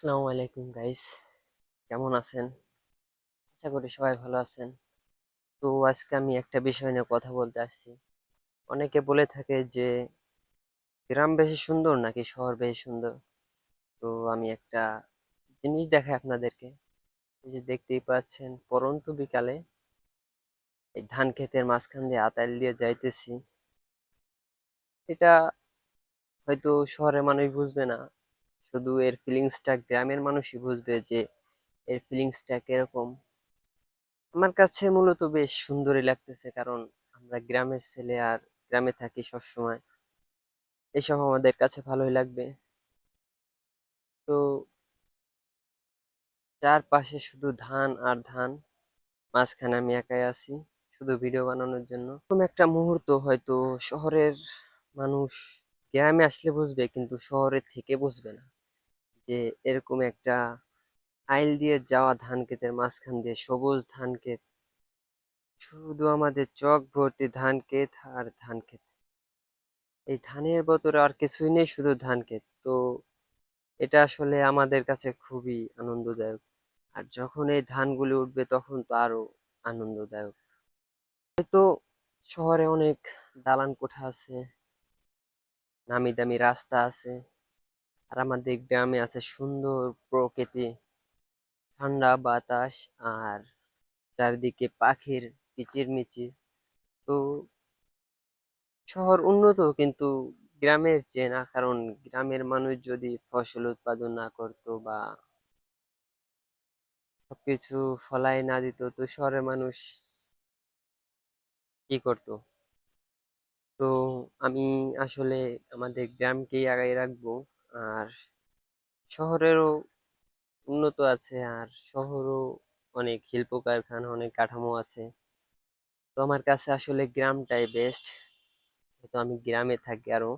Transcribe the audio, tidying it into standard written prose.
আসসালামু আলাইকুম গাইস, কেমন আছেন? আশা করি সবাই ভালো আছেন। তো আজকে আমি একটা বিষয় নিয়ে কথা বলতে আসছি। অনেকে বলে থাকে যে গ্রাম বেশি সুন্দর নাকি শহর বেশি সুন্দর। তো আমি একটা জিনিস দেখাই আপনাদেরকে। এই যে দেখতেই পাচ্ছেন, পরন্তু বিকালে এই ধান ক্ষেতের মাঝখান দিয়ে আতাল দিয়ে যাইতেছি। এটা হয়তো শহরের মানুষ বুঝবে না, শুধু এর ফিলিংসটা গ্রামের মানুষই বুঝবে যে এর ফিলিংসটা কিরকম। আমার কাছে মূলত বেশ সুন্দরই লাগতেছে, কারণ আমরা গ্রামের ছেলে আর গ্রামে থাকি সব সময়। এসব আমাদের কাছে ভালোই লাগবে। তো চারপাশে শুধু ধান আর ধান, মাঝখানে আমি একাই আছি শুধু ভিডিও বানানোর জন্য। এরকম একটা মুহূর্ত হয়তো শহরের মানুষ গ্রামে আসলে বুঝবে, কিন্তু শহরে থেকে বুঝবে না যে এরকম একটা আইল দিয়ে যাওয়া ধান ক্ষেতের মাঝখান দিয়ে সবুজ ধান ক্ষেত, শুধু আমাদের চোখ ভর্তি ধান ক্ষেত আর ধান ক্ষেত। এই ধানের বদলে আর কিছুই নেই, শুধু ধান ক্ষেত। তো এটা আসলে আমাদের কাছে খুবই আনন্দদায়ক। আর যখন এই ধানগুলি উঠবে তখন তো আরো আনন্দদায়ক। হয়তো শহরে অনেক দালান কোঠা আছে, নামি দামি রাস্তা আছে, আর আমাদের গ্রামে আছে সুন্দর প্রকৃতি, ঠান্ডা বাতাস, আর চারিদিকে পাখির কিচিরমিচির। তো শহর উন্নত, কিন্তু গ্রামের চেয়ে না, কারণ গ্রামের মানুষ যদি ফসল উৎপাদন না করতো বা সবকিছু ফলাই না দিত, তো শহরের মানুষ কি করতো? তো আমি আসলে আমাদের গ্রামকেই আগায় রাখবো। আর শহরেরও উন্নত আছে, আর শহরও অনেক শিল্প কারখানা, অনেক কাঠামো আছে। তো আমার কাছে আসলে গ্রামটাই বেস্ট, তো আমি গ্রামে থাকি আরো।